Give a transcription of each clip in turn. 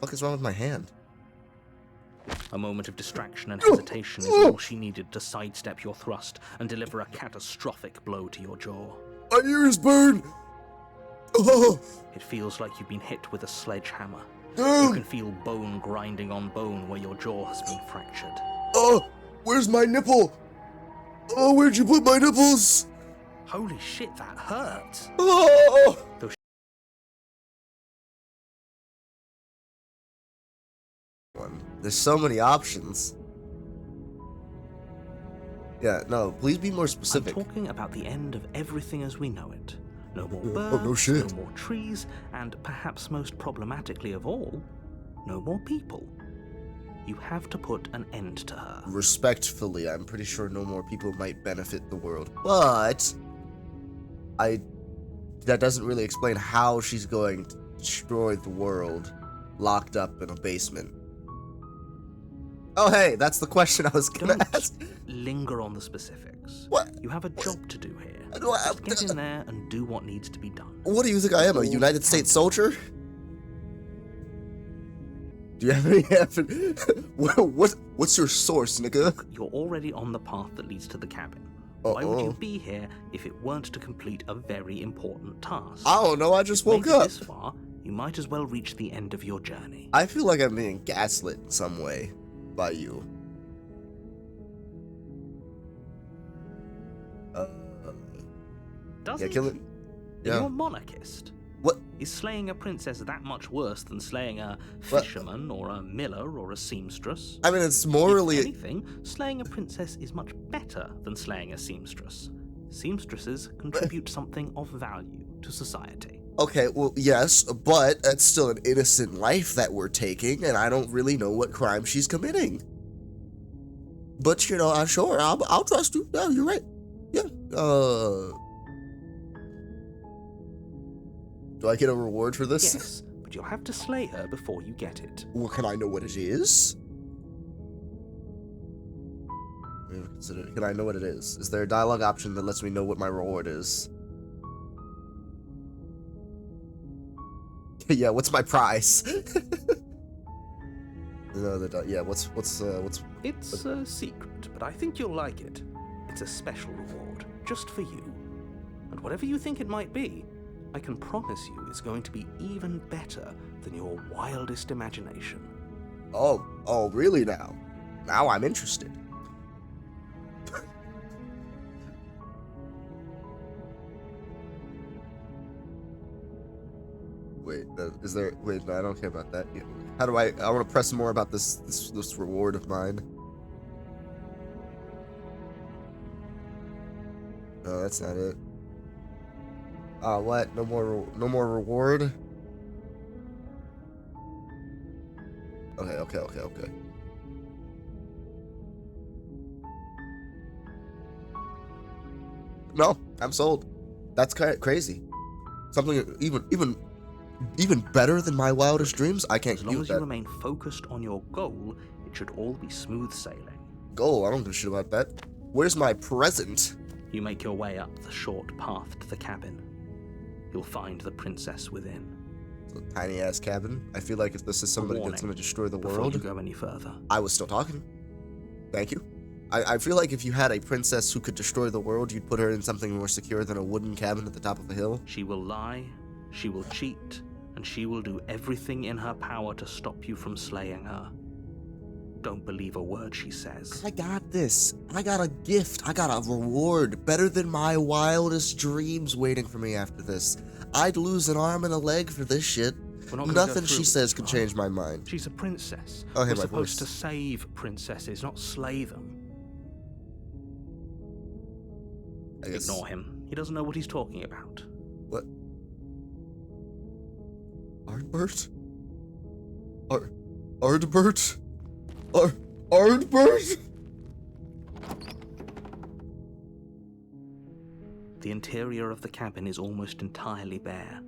fuck is wrong with my hand? A moment of distraction and hesitation is all she needed to sidestep your thrust and deliver a catastrophic blow to your jaw. My ears burn! Oh! It feels like you've been hit with a sledgehammer. Oh! You can feel bone grinding on bone where your jaw has been fractured. Oh! Where's my nipple? Oh, where'd you put my nipples? Holy shit, that hurts! Oh! There's so many options. Yeah, no, please be more specific. I'm talking about the end of everything as we know it. No more birds, no shit. No more trees, and perhaps most problematically of all, no more people. You have to put an end to her. Respectfully, I'm pretty sure no more people might benefit the world, but that doesn't really explain how she's going to destroy the world locked up in a basement. Oh, hey, that's the question I was gonna ask. Linger on the specifics. What? You have a job to do here. Just get in there and do what needs to be done. What do you think I am, a United States soldier? Do you have any evidence? What's your source, nigga? Look, you're already on the path that leads to the cabin. Why would you be here if it weren't to complete a very important task? I don't know, I just woke up. This far, you might as well reach the end of your journey. I feel like I'm being gaslit in some way by you. Doesn't kill it. Yeah. You're a monarchist. What? Is slaying a princess that much worse than slaying a fisherman or a miller or a seamstress? I mean, it's morally... If anything, slaying a princess is much better than slaying a seamstress. Seamstresses contribute something of value to society. Okay, well, yes, but that's still an innocent life that we're taking, and I don't really know what crime she's committing. But, you know, I'm sure, I'll trust you. Yeah, you're right. Yeah, do I get a reward for this? Yes, but you'll have to slay her before you get it. Well, can I know what it is? Can I know what it is? Is there a dialogue option that lets me know what my reward is? Yeah, what's my prize? Yeah, what's It's a secret, but I think you'll like it. It's a special reward, just for you. And whatever you think it might be, I can promise you it's going to be even better than your wildest imagination. Oh, really now? Now I'm interested. Wait, wait, no, I don't care about that. How do I want to press more about this reward of mine. No, that's not it. What? No more reward? Okay. No, I'm sold. That's crazy. Something even better than my wildest dreams. I can't. As long as you remain focused on your goal, it should all be smooth sailing. Goal? I don't give a shit about that. Where's my present? You make your way up the short path to the cabin. You'll find the princess within. It's a tiny ass cabin. I feel like if this is somebody that's going to destroy the world. Before you go any further. I was still talking. Thank you. I feel like if you had a princess who could destroy the world, you'd put her in something more secure than a wooden cabin at the top of a hill. She will lie, she will cheat, and she will do everything in her power to stop you from slaying her. Don't believe a word she says. I got this. I got a gift. I got a reward better than my wildest dreams waiting for me after this. I'd lose an arm and a leg for this shit. Nothing she says could change my mind. She's a princess. Oh, hey, We're supposed to save princesses, not slay them. Ignore him. He doesn't know what he's talking about. What? Ardbert? Ardbert? Ardbert? The interior of the cabin is almost entirely bare.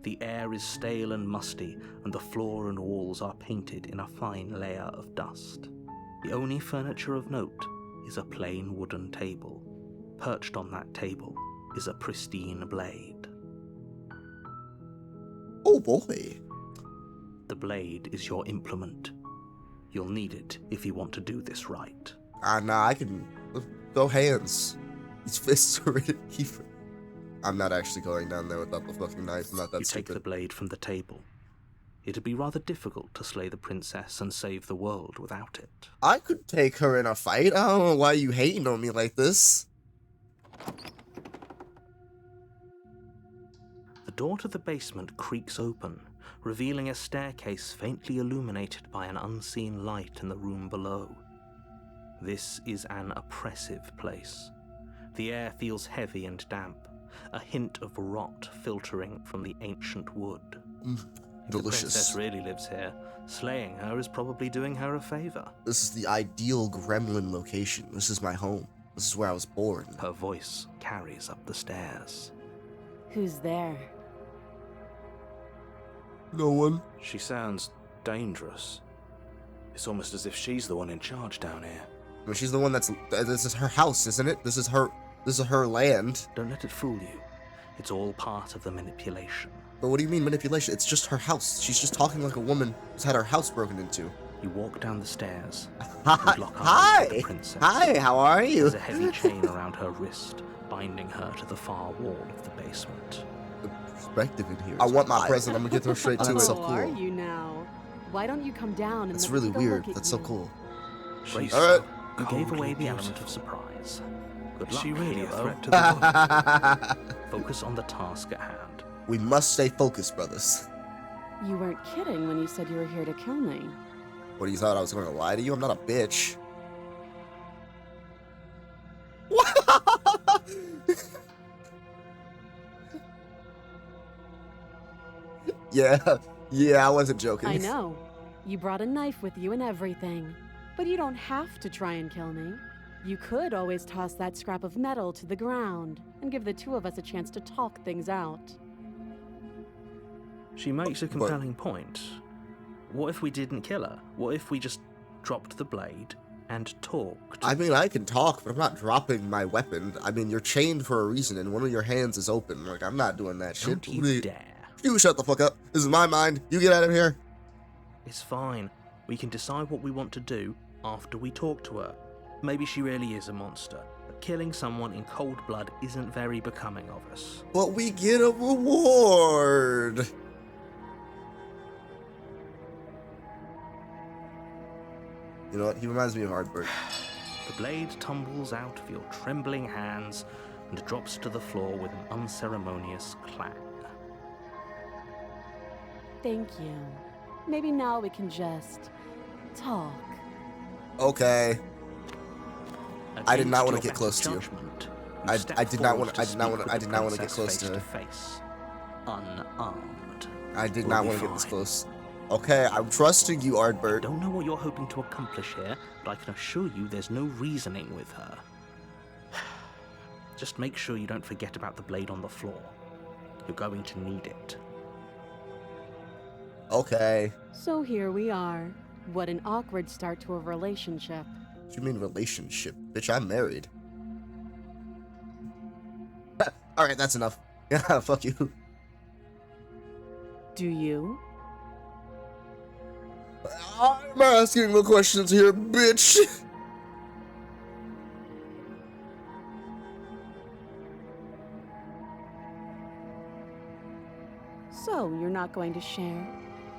The air is stale and musty, and the floor and walls are painted in a fine layer of dust. The only furniture of note is a plain wooden table. Perched on that table is a pristine blade. Oh boy. The blade is your implement. You'll need it if you want to do this right. Nah, I can... Go hands. These fists are really evil. I'm not actually going down there without the fucking knife. I'm not that You stupid. take the blade from the table. It'd be rather difficult to slay the princess and save the world without it. I could take her in a fight. I don't know why you hating on me like this. The door to the basement creaks open, revealing a staircase faintly illuminated by an unseen light in the room below. This is an oppressive place. The air feels heavy and damp, a hint of rot filtering from the ancient wood. If the princess really lives here, slaying her is probably doing her a favor. This is the ideal gremlin location. This is my home. This is where I was born. Her voice carries up the stairs. Who's there? No one. She sounds dangerous. It's almost as if she's the one in charge down here. Well, she's the one that's... This is her house, isn't it? This is her land. Don't let it fool you. It's all part of the manipulation. But what do you mean manipulation? It's just her house. She's just talking like a woman who's had her house broken into. You walk down the stairs. Hi. And lock eyes with the princess. Hi, how are you? There's a heavy chain around her wrist, binding her to the far wall of the basement. The perspective in here. I want my present. I'm gonna get her straight to it. That's So cool. cool. Are you now? Why don't you come down and That's let me really take a weird. look at That's so you? cool. She's All right. You gave coldly away the beautiful. element of surprise. Good Is luck, she really a hero. threat to the world? Focus on the task at hand. We must stay focused, brothers. You weren't kidding when you said you were here to kill me. What, you thought I was going to lie to you? I'm not a bitch. Yeah, I wasn't joking. I know. You brought a knife with you and everything. But you don't have to try and kill me. You could always toss that scrap of metal to the ground and give the two of us a chance to talk things out. She makes a compelling point. What if we didn't kill her? What if we just dropped the blade and talked? I mean, I can talk, but I'm not dropping my weapon. I mean, you're chained for a reason, and one of your hands is open. Like, I'm not doing that shit. Don't you dare. You shut the fuck up. This is my mind. You get out of here. It's fine. We can decide what we want to do after we talk to her. Maybe she really is a monster, but killing someone in cold blood isn't very becoming of us. But we get a reward. You know what? He reminds me of Ardbert. The blade tumbles out of your trembling hands and drops to the floor with an unceremonious clang. Thank you. Maybe now we can just talk. Okay. I did not want to Against get close to you. judgment, I step did not want. forward I did not speak want. with I the did not want to get princess close to her. face, unarmed. I did We'll not be want to get this fine. close. Okay, I'm trusting you, Ardbert. Don't know what you're hoping to accomplish here, but I can assure you there's no reasoning with her. Just make sure you don't forget about the blade on the floor. You're going to need it. Okay. So here we are. What an awkward start to a relationship. What do you mean relationship? Bitch, I'm married. Alright, that's enough. Yeah, fuck you. Do you? I'm asking the questions here, bitch. So, you're not going to share?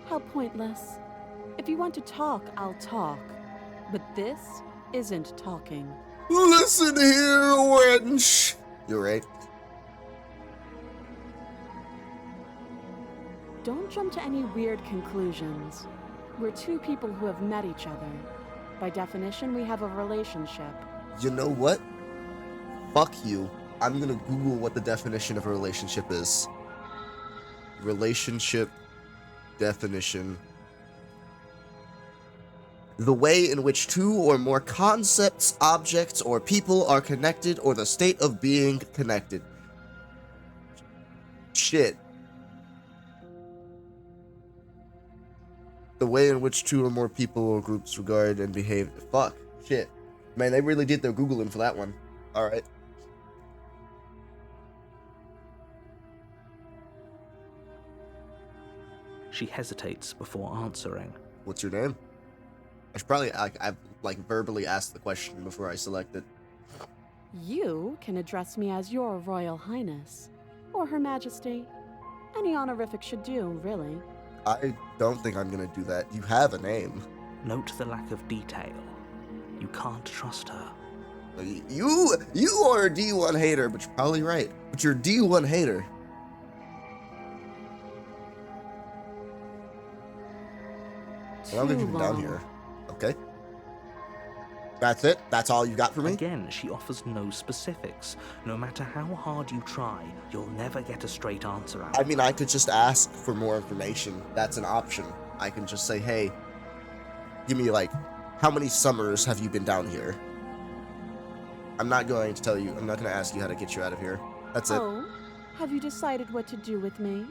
How pointless. If you want to talk, I'll talk. But this isn't talking. Listen here, wench. You're right. Don't jump to any weird conclusions. We're two people who have met each other. By definition, we have a relationship. You know what? Fuck you. I'm gonna Google what the definition of a relationship is. Relationship definition. The way in which two or more concepts, objects, or people are connected, or the state of being connected. Shit. The way in which two or more people or groups regard and behave. Fuck. Shit. Man, they really did their Googling for that one. Alright. She hesitates before answering. What's your name? I should probably, I've verbally asked the question before I select it. You can address me as Your Royal Highness, or Her Majesty. Any honorific should do, really. I don't think I'm gonna do that. You have a name. Note the lack of detail. You can't trust her. You are a D1 hater, but you're probably right. But you're a D1 hater. Well, I'm gonna keep it down here. Okay. That's it? That's all you got for me? Again, she offers no specifics. No matter how hard you try, you'll never get a straight answer out. I mean, I could just ask for more information. That's an option. I can just say, hey, give me, like, how many summers have you been down here? I'm not going to tell you. I'm not going to ask you how to get you out of here. That's it. Oh, have you decided what to do with me?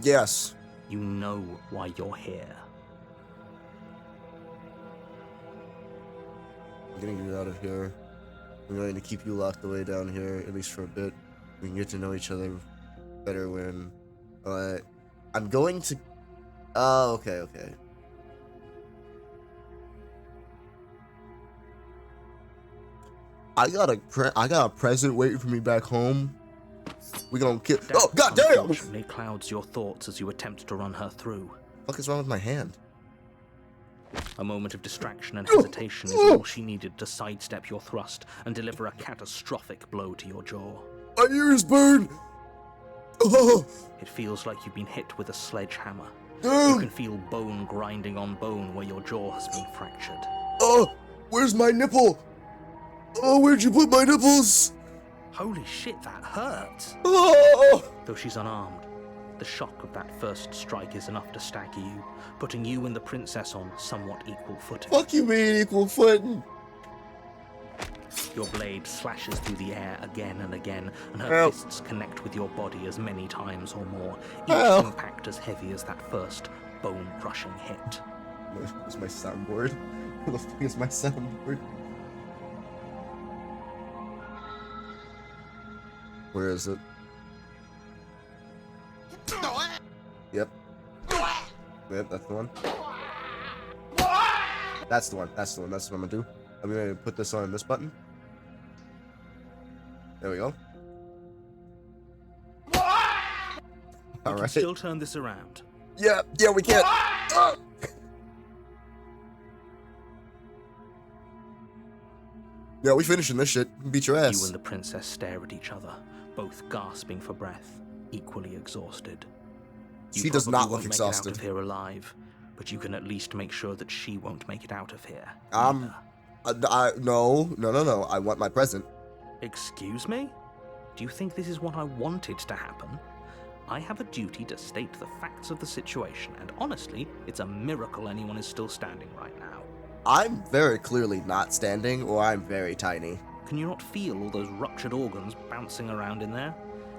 Yes. You know why you're here. I'm getting you out of here. I'm going to keep you locked away down here, at least for a bit. We can get to know each other better when... I'm going to... Oh, okay. I got a present waiting for me back home. We gonna kill... Death, oh, goddamn! unfortunately clouds your thoughts as you attempt to run her through. What the fuck is wrong with my hand? A moment of distraction and hesitation is all she needed to sidestep your thrust and deliver a catastrophic blow to your jaw. My ears burn! Oh! It feels like you've been hit with a sledgehammer. Oh! You can feel bone grinding on bone where your jaw has been fractured. Oh! Where's my nipple? Oh, where'd you put my nipples? Holy shit, that hurt! Oh! Though she's unarmed, the shock of that first strike is enough to stagger you, putting you and the princess on somewhat equal footing. Fuck you mean equal footing? Your blade slashes through the air again and again, and her fists connect with your body as many times or more, each impact as heavy as that first bone-crushing hit. Where's my soundboard? Where the fuck is my soundboard? Where is it? Yep. Yep, that's the one. That's the one. That's what I'm gonna do. I'm gonna put this on this button. There we go. You can still turn this around. Yeah, we can. Yeah, we finishing this shit. Beat your ass. You and the princess stare at each other, both gasping for breath, equally exhausted. She does not look exhausted. Make it out of here alive, but you can at least make sure that she won't make it out of here. No. I want my present. Excuse me? Do you think this is what I wanted to happen? I have a duty to state the facts of the situation, and honestly, it's a miracle anyone is still standing right now. I'm very clearly not standing, or I'm very tiny. Can you not feel all those ruptured organs bouncing around in there?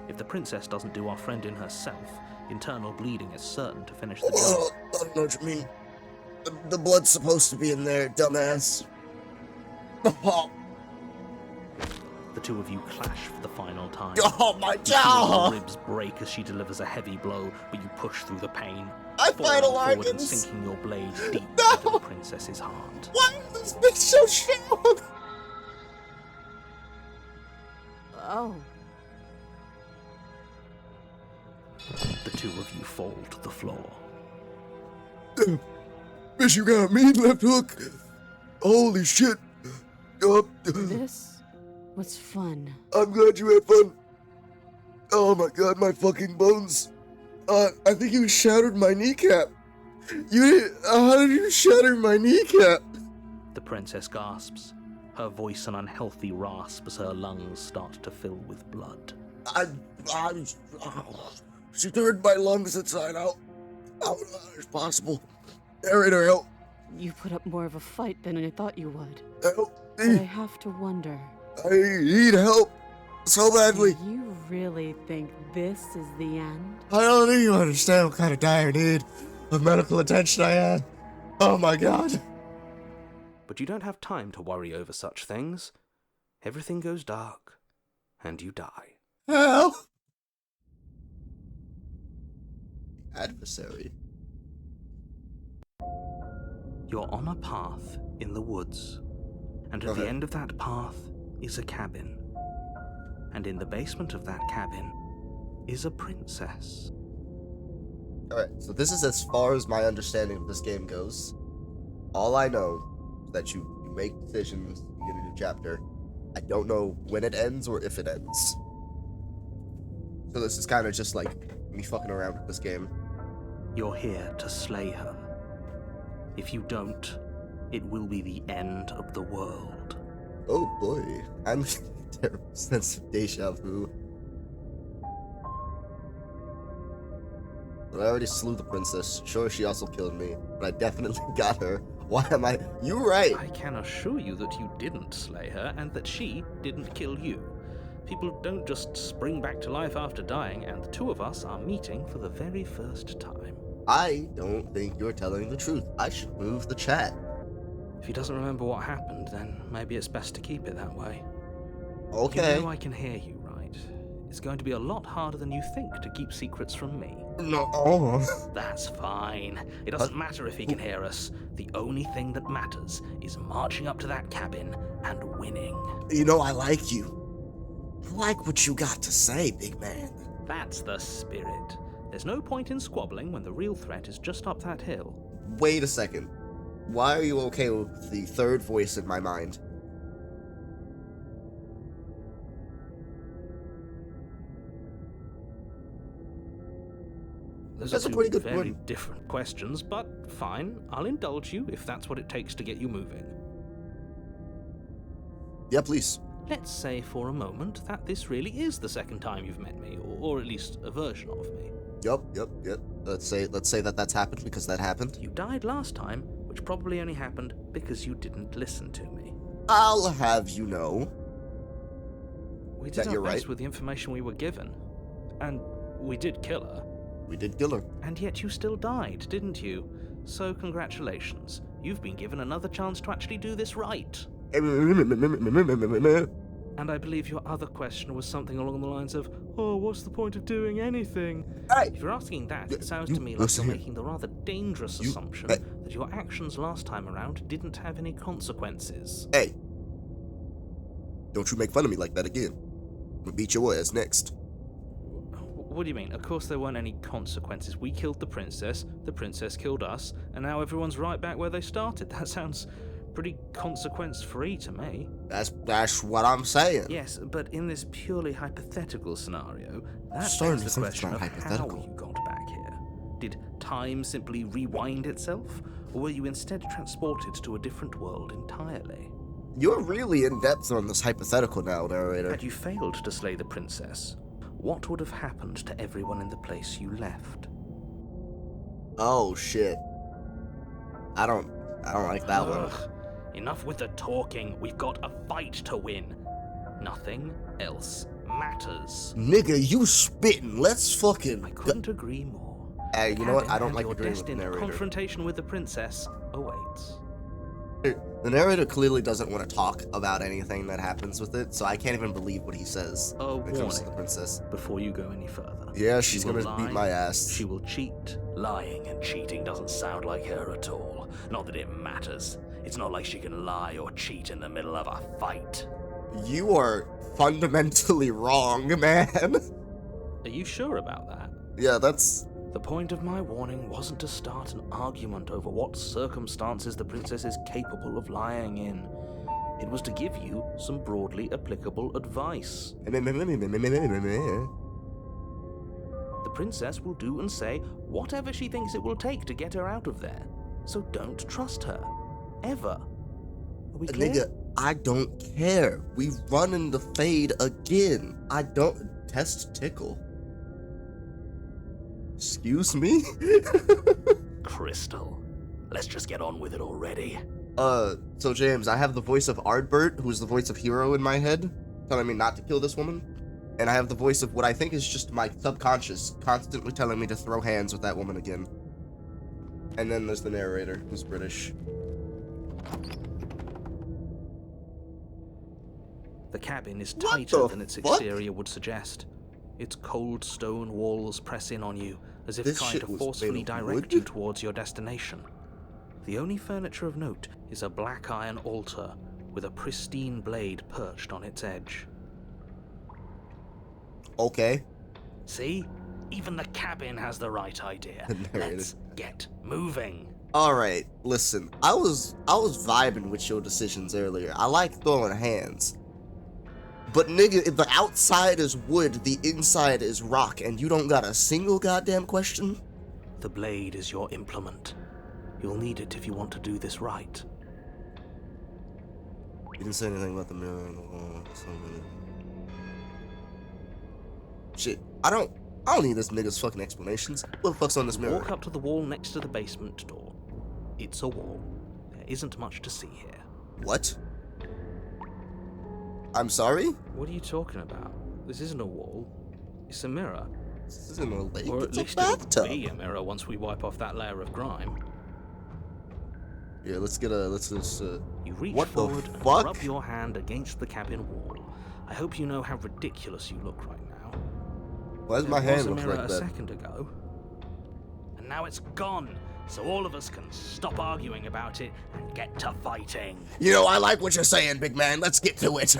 If the princess doesn't do our friend in herself, internal bleeding is certain to finish the job. I don't know what you mean. The blood's supposed to be in there, dumbass. The two of you clash for the final time. Oh my You feel god! your ribs break as she delivers a heavy blow, but you push through the pain. I falling final forward and organs! sinking your blade deep No! into the princess's heart. Why is this bitch so strong? Oh. The two of you fall to the floor. Bitch, you got a mean left hook. Holy shit. This was fun. I'm glad you had fun. Oh my god, my fucking bones. I think you shattered my kneecap. How did you shatter my kneecap? The princess gasps, her voice an unhealthy rasp as her lungs start to fill with blood. She turned my lungs inside out. How is possible? Narrator, help. You put up more of a fight than I thought you would. Help But I me. have to wonder, I need help so badly. do you really think this is the end? I don't think you understand what kind of dire need of medical attention I had. Oh my god. But you don't have time to worry over such things. Everything goes dark, and you die. Help. Adversary. You're on a path in the woods, and at the end of that path is a cabin. And in the basement of that cabin is a princess. Alright, so this is as far as my understanding of this game goes. All I know is that you make decisions, you get a new chapter. I don't know when it ends or if it ends. So this is kind of just like me fucking around with this game. You're here to slay her. If you don't, it will be the end of the world. Oh boy, I'm getting a terrible sense of deja vu. But I already slew the princess. Sure, she also killed me, but I definitely got her. Why am I? You're right. I can assure you that you didn't slay her and that she didn't kill you. People don't just spring back to life after dying, and the two of us are meeting for the very first time. I don't think you're telling the truth. I should move the chat. If he doesn't remember what happened, then maybe it's best to keep it that way. Okay. You know I can hear you, right? It's going to be a lot harder than you think to keep secrets from me. No. That's fine. It doesn't matter if he can hear us. The only thing that matters is marching up to that cabin and winning. You know, I like you. I like what you got to say, big man. That's the spirit. There's no point in squabbling when the real threat is just up that hill. Wait a second. Why are you okay with the third voice in my mind? Those a are pretty two good very point. different questions, but fine. I'll indulge you if that's what it takes to get you moving. Yeah, please. Let's say for a moment that this really is the second time you've met me, or at least a version of me. Yep. Let's say that that's happened because that happened. You died last time, which probably only happened because you didn't listen to me. I'll have you know. We That did our you're best right. with the information we were given. And we did kill her. We did kill her. And yet you still died, didn't you? So congratulations. You've been given another chance to actually do this right. And I believe your other question was something along the lines of, oh, what's the point of doing anything? Hey! If you're asking that, it sounds You to me like listen you're here. making the rather dangerous You- assumption hey. that your actions last time around didn't have any consequences. Hey. Don't you make fun of me like that again. I'm gonna beat your ass next. What do you mean? Of course there weren't any consequences. We killed the princess killed us, and now everyone's right back where they started. That sounds pretty consequence-free to me. That's what I'm saying. Yes, but in this purely hypothetical scenario, that Starting begs to the think it's question not of hypothetical. how you got back here. Did time simply rewind itself, or were you instead transported to a different world entirely? You're really in depth on this hypothetical now, narrator. Had you failed to slay the princess, what would have happened to everyone in the place you left? Oh shit. I don't like that one. Ugh. Enough with the talking. We've got a fight to win. Nothing else matters. Nigga, you spitting. Let's fucking. I couldn't agree more. Hey, you know what? I don't And like your agreeing with the destined narrator. confrontation with the princess awaits. The narrator clearly doesn't want to talk about anything that happens with it, so I can't even believe what he says A when it comes to the warning princess. before you go any further. Yeah, She she's will gonna beat lie, my ass. She will cheat. Lying and cheating doesn't sound like her at all. Not that it matters. It's not like she can lie or cheat in the middle of a fight. You are fundamentally wrong, man. Are you sure about that? Yeah, that's. The point of my warning wasn't to start an argument over what circumstances the princess is capable of lying in. It was to give you some broadly applicable advice. The princess will do and say whatever she thinks it will take to get her out of there. So don't trust her. Ever. Are we clear? Nigga, I don't care. We run in the fade again. I don't. Test tickle. Excuse me? Crystal. Let's just get on with it already. So James, I have the voice of Ardbert, who's the voice of Hero in my head, telling me not to kill this woman. And I have the voice of what I think is just my subconscious, constantly telling me to throw hands with that woman again. And then there's the narrator, who's British. The cabin is What tighter the than its fuck? exterior would suggest. Its cold stone walls press in on you, as if This trying shit to was forcefully made of direct wood? you towards your destination. The only furniture of note is a black iron altar with a pristine blade perched on its edge. Okay. See? Even the cabin has the right idea. Let's get moving. Alright, listen. I was vibing with your decisions earlier. I like throwing hands. But nigga, if the outside is wood, the inside is rock, and you don't got a single goddamn question? The blade is your implement. You'll need it if you want to do this right. You didn't say anything about the mirror on the wall. Shit, I don't need this nigga's fucking explanations. What the fuck's on this mirror? Walk up to the wall next to the basement door. It's a wall. There isn't much to see here. What? I'm sorry? What are you talking about? This isn't a wall. It's a mirror. This isn't a lake, Or at it's a least bathtub. it'll be a mirror once we wipe off that layer of grime. Yeah, let's You reach what the forward and fuck? rub your hand against the cabin wall. I hope you know how ridiculous you look right now. Why does my hand look There was a mirror like a that? second ago, and now it's gone. So all of us can stop arguing about it and get to fighting. You know, I like what you're saying, big man. Let's get to it.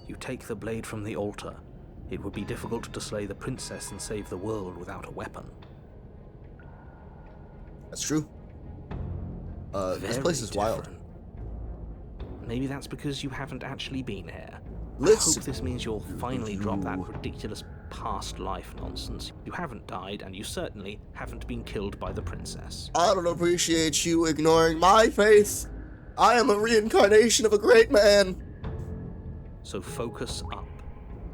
You take the blade from the altar. It would be difficult to slay the princess and save the world without a weapon. That's true. This place is wild. Different. Maybe that's because you haven't actually been here. I Listen. hope this means you'll finally drop that ridiculous past life nonsense. You haven't died, and you certainly haven't been killed by the princess. I don't appreciate you ignoring my faith. I am a reincarnation of a great man. So focus up.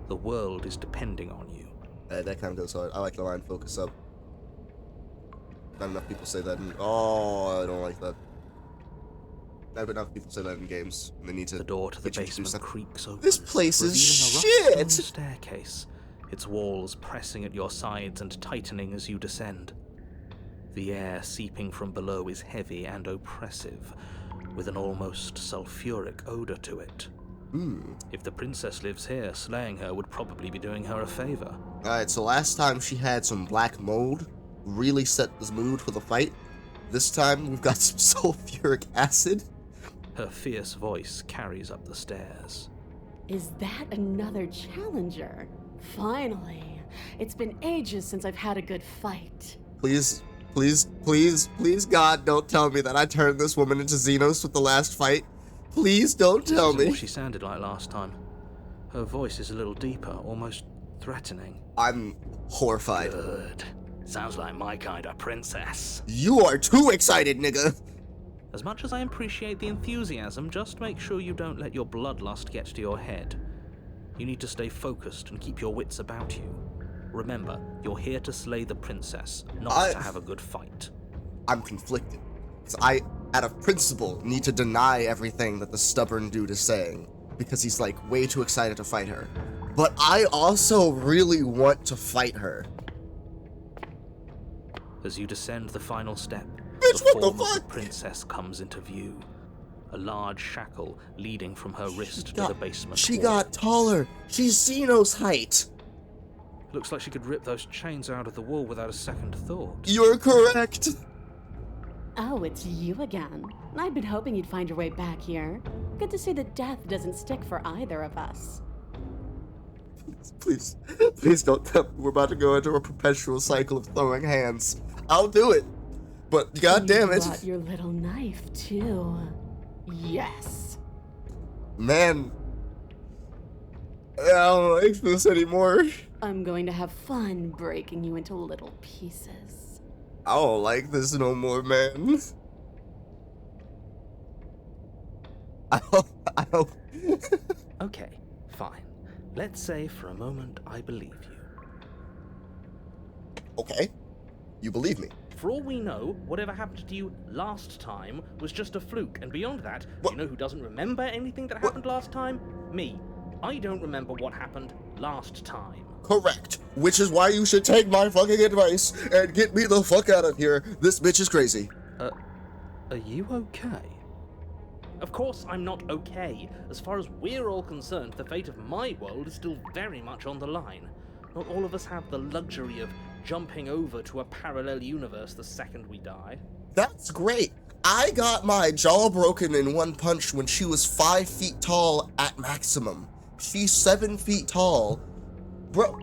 The world is depending on you. That kind of goes hard. I like the line "focus up." Not enough people say that. Oh, I don't like that. Not enough people say that in games. And they need to. The door to the get you to do basement something. creaks open. This place is revealing a rough shit. stone staircase, its walls pressing at your sides and tightening as you descend. The air seeping from below is heavy and oppressive, with an almost sulfuric odor to it. If the princess lives here, slaying her would probably be doing her a favor. Alright, so last time she had some black mold, really set the mood for the fight. This time we've got some sulfuric acid. Her fierce voice carries up the stairs. Is that another challenger? Finally. It's been ages since I've had a good fight. Please, please, please, please, God, don't tell me that I turned this woman into Xenos with the last fight. Please don't tell This isn't me. what she sounded like last time. Her voice is a little deeper, almost threatening. I'm horrified. Good. Sounds like my kind of princess. You are too excited, nigga. As much as I appreciate the enthusiasm, just make sure you don't let your bloodlust get to your head. You need to stay focused and keep your wits about you. Remember, you're here to slay the princess, not to have a good fight. I'm conflicted. 'Cause I, out of principle, need to deny everything that the stubborn dude is saying. Because he's, like, way too excited to fight her. But I also really want to fight her. As you descend the final step, Bitch, the what the form of the fuck? princess comes into view. A large shackle leading from her wrist to the basement She wall. got taller. She's Xenos height. Looks like she could rip those chains out of the wall without a second thought. You're correct. Oh, it's you again. I'd been hoping you'd find your way back here. Good to see that death doesn't stick for either of us. Please, please don't tell me we're about to go into a perpetual cycle of throwing hands. I'll do it. But god damn You it. brought your little knife, too. Yes. Man. I don't like this anymore. I'm going to have fun breaking you into little pieces. I don't like this no more, man. I hope. Okay, fine. Let's say for a moment I believe you. Okay. You believe me. For all we know, whatever happened to you last time was just a fluke, and beyond that, do What? you know who doesn't remember anything that happened last time? Me. I don't remember what happened last time. Correct. Which is why you should take my fucking advice and get me the fuck out of here. This bitch is crazy. Are you okay? Of course I'm not okay. As far as we're all concerned, the fate of my world is still very much on the line. Not all of us have the luxury of jumping over to a parallel universe the second we die. That's great. I got my jaw broken in one punch when she was 5 feet tall at maximum. She's 7 feet tall. Bro,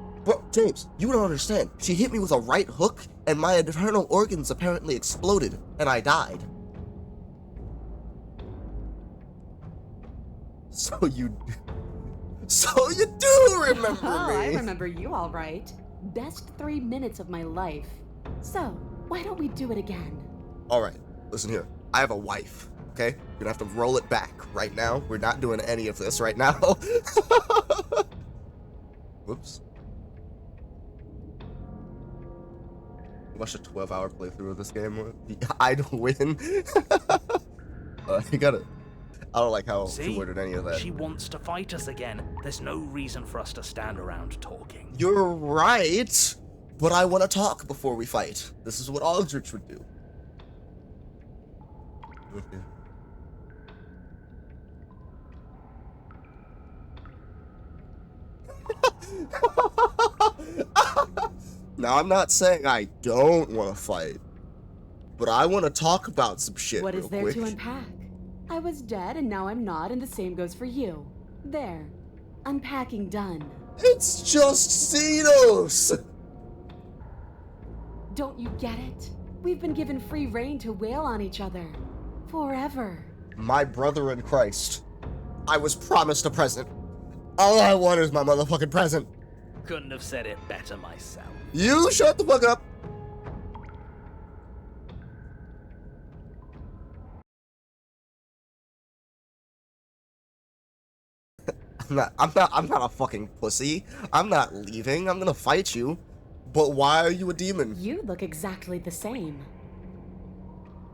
James, you don't understand. She hit me with a right hook, and my internal organs apparently exploded, and I died. So you do remember Oh, me. I remember you all right. Best 3 minutes of my life. So, why don't we do it again? All right, listen here. I have a wife, okay? You're gonna have to roll it back right now. We're not doing any of this right now. Whoops. Watch a 12-hour playthrough of this game. I'd win. You gotta... I don't like how she worded any of that. She wants to fight us again. There's no reason for us to stand around talking. You're right, but I want to talk before we fight. This is what Aldrich would do. Okay. Now, I'm not saying I don't want to fight, but I want to talk about some shit What real is there quick. to unpack? I was dead and now I'm not, and the same goes for you. There. Unpacking done. It's just Xenos! Don't you get it? We've been given free rein to wail on each other. Forever. My brother in Christ. I was promised a present. All I want is my motherfucking present. Couldn't have said it better myself. You shut the fuck up. I'm not a fucking pussy. I'm not leaving. I'm gonna fight you. But why are you a demon? You look exactly the same.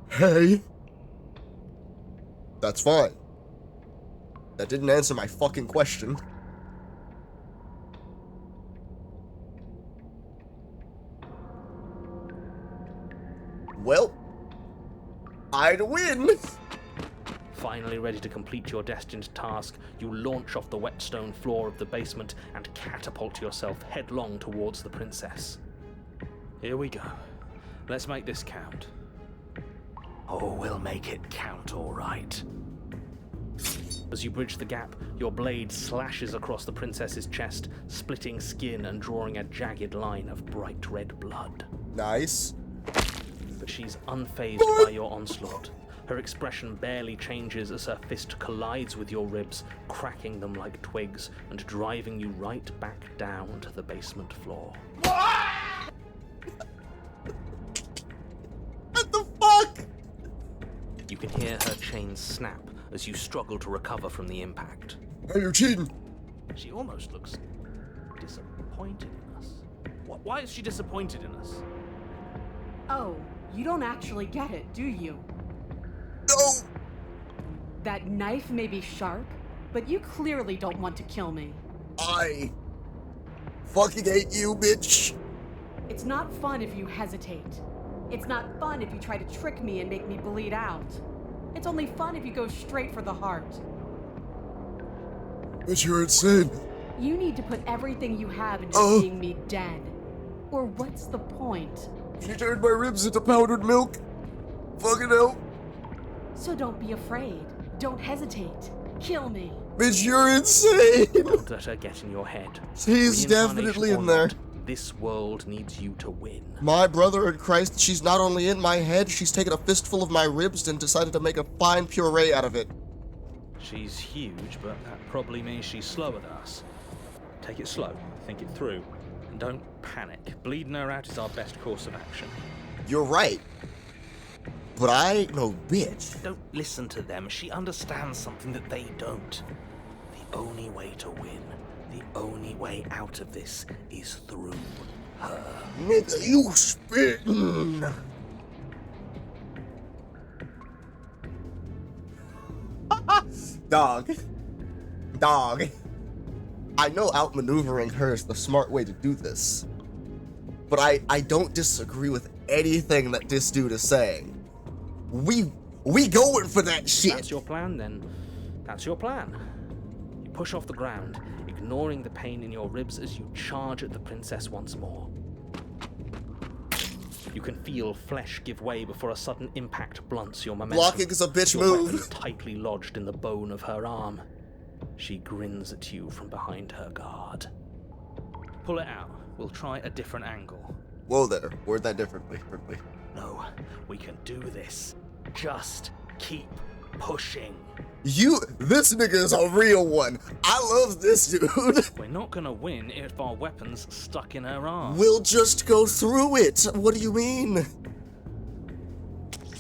Hey. That's fine. That didn't answer my fucking question. Well, I'd win. Finally ready to complete your destined task, you launch off the wet stone floor of the basement and catapult yourself headlong towards the princess. Here we go. Let's make this count. Oh, we'll make it count, all right. As you bridge the gap, your blade slashes across the princess's chest, splitting skin and drawing a jagged line of bright red blood. Nice. But she's unfazed by your onslaught. Her expression barely changes as her fist collides with your ribs, cracking them like twigs and driving you right back down to the basement floor. What the fuck? You can hear her chains snap as you struggle to recover from the impact. Hey, you're cheating. She almost looks disappointed in us. Why is she disappointed in us? Oh, you don't actually get it, do you? No. That knife may be sharp, but you clearly don't want to kill me. I fucking hate you, bitch. It's not fun if you hesitate. It's not fun if you try to trick me and make me bleed out. It's only fun if you go straight for the heart. Bitch, you're insane. You need to put everything you have into seeing me dead. Or what's the point? She turned my ribs into powdered milk. Fucking hell. So don't be afraid. Don't hesitate. Kill me. Bitch, you're insane. Don't let her get in your head. She's definitely in there. This world needs you to win. My brother in Christ, she's not only in my head, she's taken a fistful of my ribs and decided to make a fine puree out of it. She's huge, but that probably means she's slower than us. Take it slow, think it through, and don't panic. Bleeding her out is our best course of action. You're right. But I ain't no bitch. Don't listen to them. She understands something that they don't. The only way to win, the only way out of this is through her. Nigga, you spittin'. Dog. I know outmaneuvering her is the smart way to do this. But I don't disagree with anything that this dude is saying. We going for that shit. That's your plan, then. That's your plan. You push off the ground, ignoring the pain in your ribs as you charge at the princess once more. You can feel flesh give way before a sudden impact blunts your momentum. Blocking is a bitch your move. weapon tightly lodged in the bone of her arm. She grins at you from behind her guard. Pull it out. We'll try a different angle. Whoa there. Word that differently. No, we can do this. Just keep pushing. This nigga is a real one. I love this dude. We're not gonna win if our weapon's stuck in her arm. We'll just go through it. What do you mean?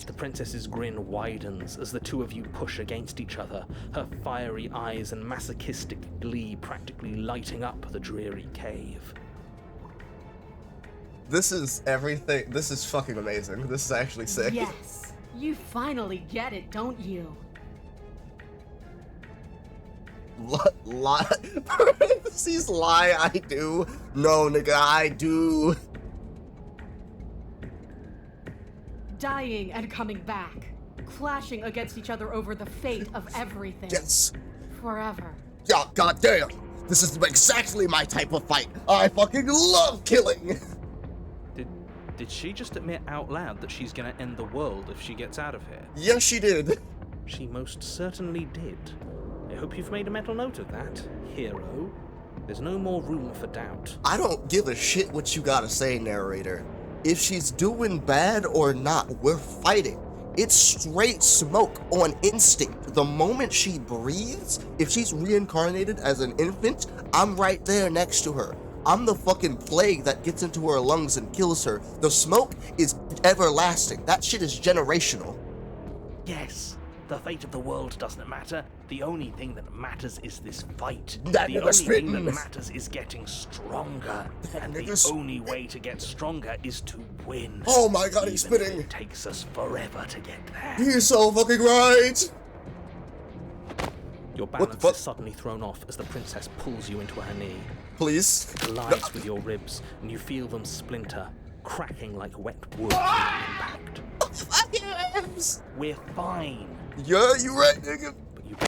The princess's grin widens as the two of you push against each other, her fiery eyes and masochistic glee practically lighting up the dreary cave. This is everything. This is fucking amazing. This is actually sick. Yes, you finally get it, don't you? Parentheses lie, I do. No, nigga, I do. Dying and coming back. Clashing against each other over the fate of everything. Yes. Forever. Yeah, goddamn. This is exactly my type of fight. I fucking love killing. Did she just admit out loud that she's gonna end the world if she gets out of here? Yes, she did. She most certainly did. I hope you've made a mental note of that, hero. There's no more room for doubt. I don't give a shit what you gotta say, narrator. If she's doing bad or not, we're fighting. It's straight smoke on instinct. The moment she breathes, if she's reincarnated as an infant, I'm right there next to her. I'm the fucking plague that gets into her lungs and kills her. The smoke is everlasting. That shit is generational. Yes, the fate of the world doesn't matter. The only thing that matters is this fight. That the only thing that matters is getting stronger. And the only way to get stronger is to win. Oh my god, he's Even if spitting. it takes us forever to get there. He's so fucking right. Your balance is suddenly thrown off as the princess pulls you into her knee. Please. Collides with your ribs, and you feel them splinter, cracking like wet wood from impact. Fucking ribs. We're fine. Yeah, you right, nigga.